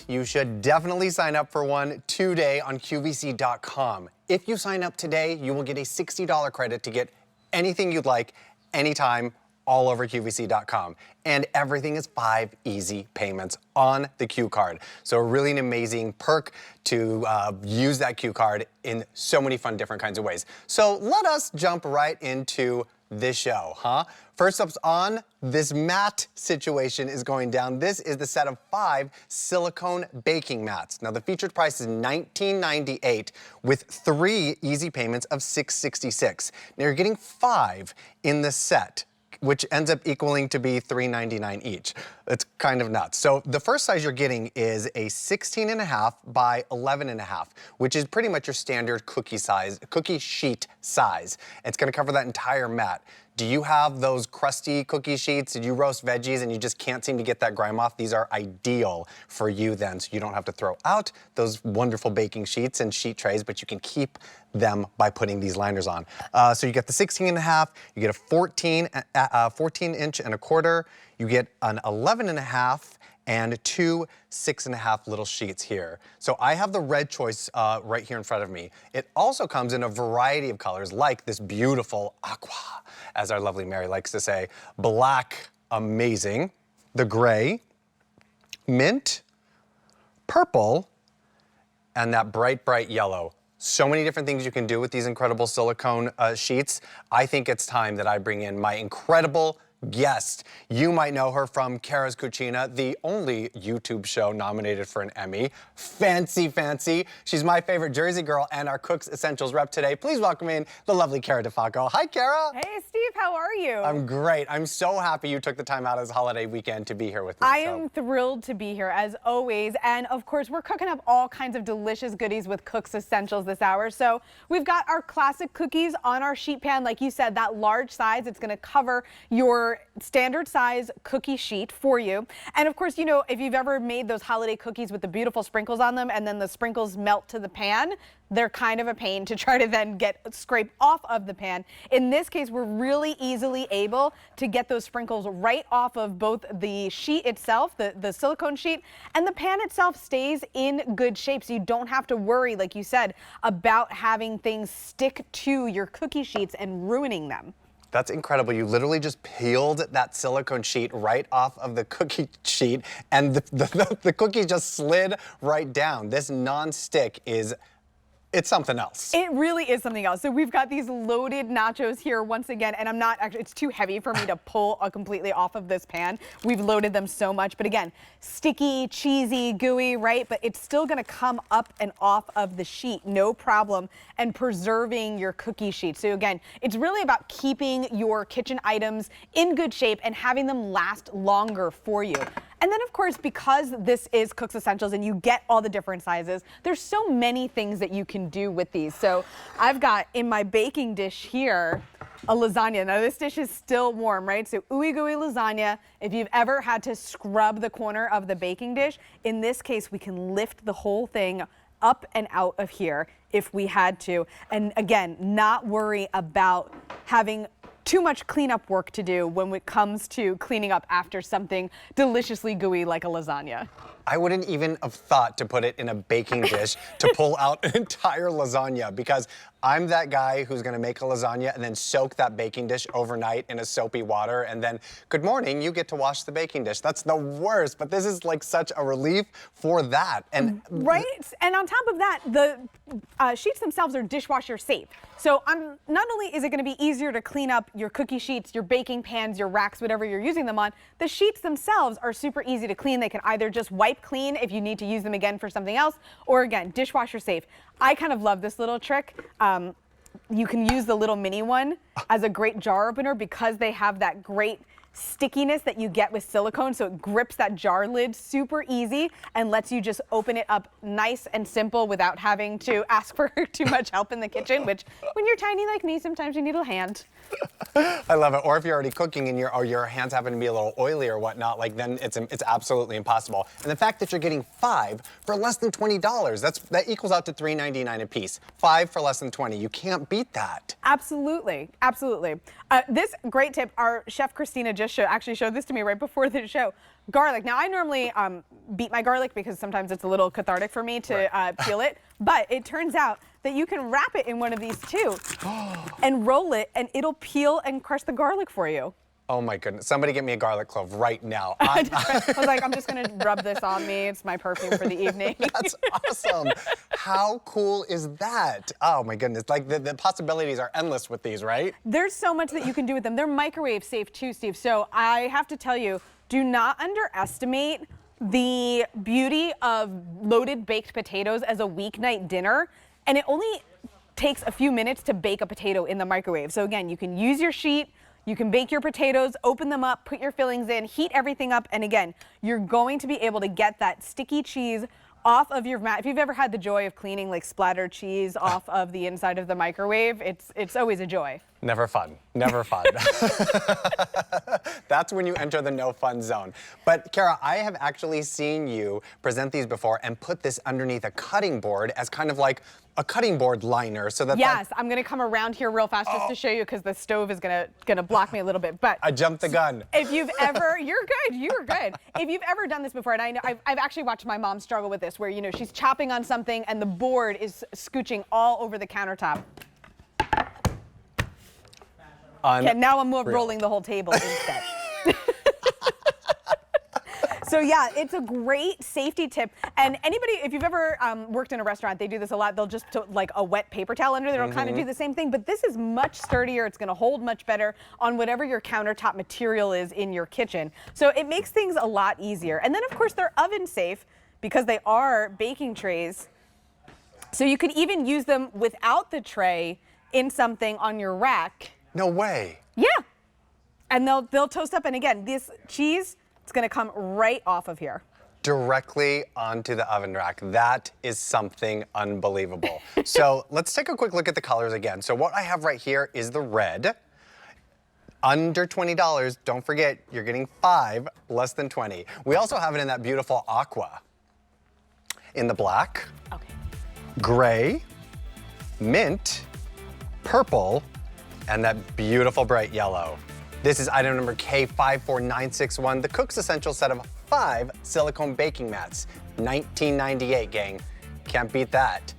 not, you should definitely sign up for one today on QVC.com. If you sign up today, you will get a $60 credit to get anything you'd like, anytime, all over QVC.com. And everything is 5 easy payments on the Q card. So really an amazing perk to use that Q card in so many fun different kinds of ways. So let us jump right into this show, huh? First up on, this mat situation is going down. This is the set of 5 silicone baking mats. Now the featured price is $19.98 with 3 easy payments of $6.66. Now you're getting 5 in the set, which ends up equaling to be $3.99 each. It's kind of nuts. So the first size you're getting is a 16.5 by 11.5, which is pretty much your standard cookie sheet size. It's gonna cover that entire mat. Do you have those crusty cookie sheets? Did you roast veggies and you just can't seem to get that grime off? These are ideal for you then, so you don't have to throw out those wonderful baking sheets and sheet trays, but you can keep them by putting these liners on. So you get the 16.5, you get a 14 inch and a quarter, you get an 11.5, and 2 6.5 little sheets here. So I have the red choice right here in front of me. It also comes in a variety of colors, like this beautiful aqua, as our lovely Mary likes to say, black, amazing, the gray, mint, purple, and that bright, bright yellow. So many different things you can do with these incredible silicone sheets. I think it's time that I bring in my incredible guest. You might know her from Kara's Cucina, the only YouTube show nominated for an Emmy. Fancy, fancy. She's my favorite Jersey girl and our Cook's Essentials rep today. Please welcome in the lovely Kara DeFalco. Hi, Kara. Hey, Steve. How are you? I'm great. I'm so happy you took the time out of this holiday weekend to be here with me. I am thrilled to be here, as always. And, of course, we're cooking up all kinds of delicious goodies with Cook's Essentials this hour. So we've got our classic cookies on our sheet pan. Like you said, that large size. It's going to cover your standard size cookie sheet for you. And of course, you know, if you've ever made those holiday cookies with the beautiful sprinkles on them and then the sprinkles melt to the pan, they're kind of a pain to try to then get scraped off of the pan. In this case, we're really easily able to get those sprinkles right off of both the sheet itself, the silicone sheet, and the pan itself stays in good shape. So you don't have to worry, like you said, about having things stick to your cookie sheets and ruining them. That's incredible. You literally just peeled that silicone sheet right off of the cookie sheet and the cookie just slid right down. This non-stick it's something else. It really is something else. So we've got these loaded nachos here once again, and I'm not actually, it's too heavy for me to pull completely off of this pan. We've loaded them so much, but again, sticky, cheesy, gooey, right? But it's still gonna come up and off of the sheet, no problem, and preserving your cookie sheet. So again, it's really about keeping your kitchen items in good shape and having them last longer for you. And then, of course, because this is Cook's Essentials and you get all the different sizes, there's so many things that you can do with these. So I've got in my baking dish here a lasagna. Now this dish is still warm, right? So ooey gooey lasagna. If you've ever had to scrub the corner of the baking dish, in this case, we can lift the whole thing up and out of here if we had to. And again, not worry about having too much cleanup work to do when it comes to cleaning up after something deliciously gooey like a lasagna. I wouldn't even have thought to put it in a baking dish to pull out an entire lasagna, because I'm that guy who's gonna make a lasagna and then soak that baking dish overnight in a soapy water, and then, good morning, you get to wash the baking dish. That's the worst, but this is like such a relief for that. And right, and on top of that, the sheets themselves are dishwasher safe. So not only is it gonna be easier to clean up your cookie sheets, your baking pans, your racks, whatever you're using them on, the sheets themselves are super easy to clean. They can either just wipe clean if you need to use them again for something else, or again, dishwasher safe. I kind of love this little trick. You can use the little mini one as a great jar opener because they have that great stickiness that you get with silicone, so it grips that jar lid super easy and lets you just open it up nice and simple without having to ask for too much help in the kitchen, which when you're tiny like me, sometimes you need a hand. I love it. Or if you're already cooking and your hands happen to be a little oily or whatnot, like then it's absolutely impossible. And the fact that you're getting 5 for less than $20, that equals out to $3.99 a piece. 5 for less than 20. You can't beat that. Absolutely, absolutely. This great tip, our chef Christina just just actually showed this to me right before the show. Garlic. Now, I normally beat my garlic because sometimes it's a little cathartic for me to peel it. But it turns out that you can wrap it in one of these too and roll it, and it'll peel and crush the garlic for you. Oh my goodness. Somebody get me a garlic clove right now. I was like, I'm just going to rub this on me. It's my perfume for the evening. That's awesome. How cool is that? Oh my goodness. Like the possibilities are endless with these, right? There's so much that you can do with them. They're microwave safe too, Steve. So I have to tell you, do not underestimate the beauty of loaded baked potatoes as a weeknight dinner. And it only takes a few minutes to bake a potato in the microwave. So again, you can use your sheet, you can bake your potatoes, open them up, put your fillings in, heat everything up, and again, you're going to be able to get that sticky cheese off of your mat. If you've ever had the joy of cleaning like splattered cheese off of the inside of the microwave, it's always a joy. Never fun. Never fun. That's when you enter the no fun zone. But Kara, I have actually seen you present these before and put this underneath a cutting board as kind of like a cutting board liner so that yes, I'm gonna come around here real fast just to show you because the stove is gonna block me a little bit. But I jumped the gun. If you've ever, you're good. If you've ever done this before, and I know I've actually watched my mom struggle with this, where you know she's chopping on something and the board is scooching all over the countertop. Okay, now I'm rolling the whole table instead. So yeah, it's a great safety tip. And anybody, if you've ever worked in a restaurant, they do this a lot. They'll just put like a wet paper towel under there. It'll kind of do the same thing, but this is much sturdier. It's gonna hold much better on whatever your countertop material is in your kitchen. So it makes things a lot easier. And then of course they're oven safe because they are baking trays. So you could even use them without the tray in something on your rack. No way. Yeah. And they'll toast up. And again, this cheese, it's gonna come right off of here. Directly onto the oven rack. That is something unbelievable. So let's take a quick look at the colors again. So what I have right here is the red. Under $20, don't forget, you're getting 5, less than 20. We also have it in that beautiful aqua. In the black, gray, mint, purple, and that beautiful bright yellow. This is item number K54961, the Cook's Essential set of 5 silicone baking mats. $19.98, gang. Can't beat that.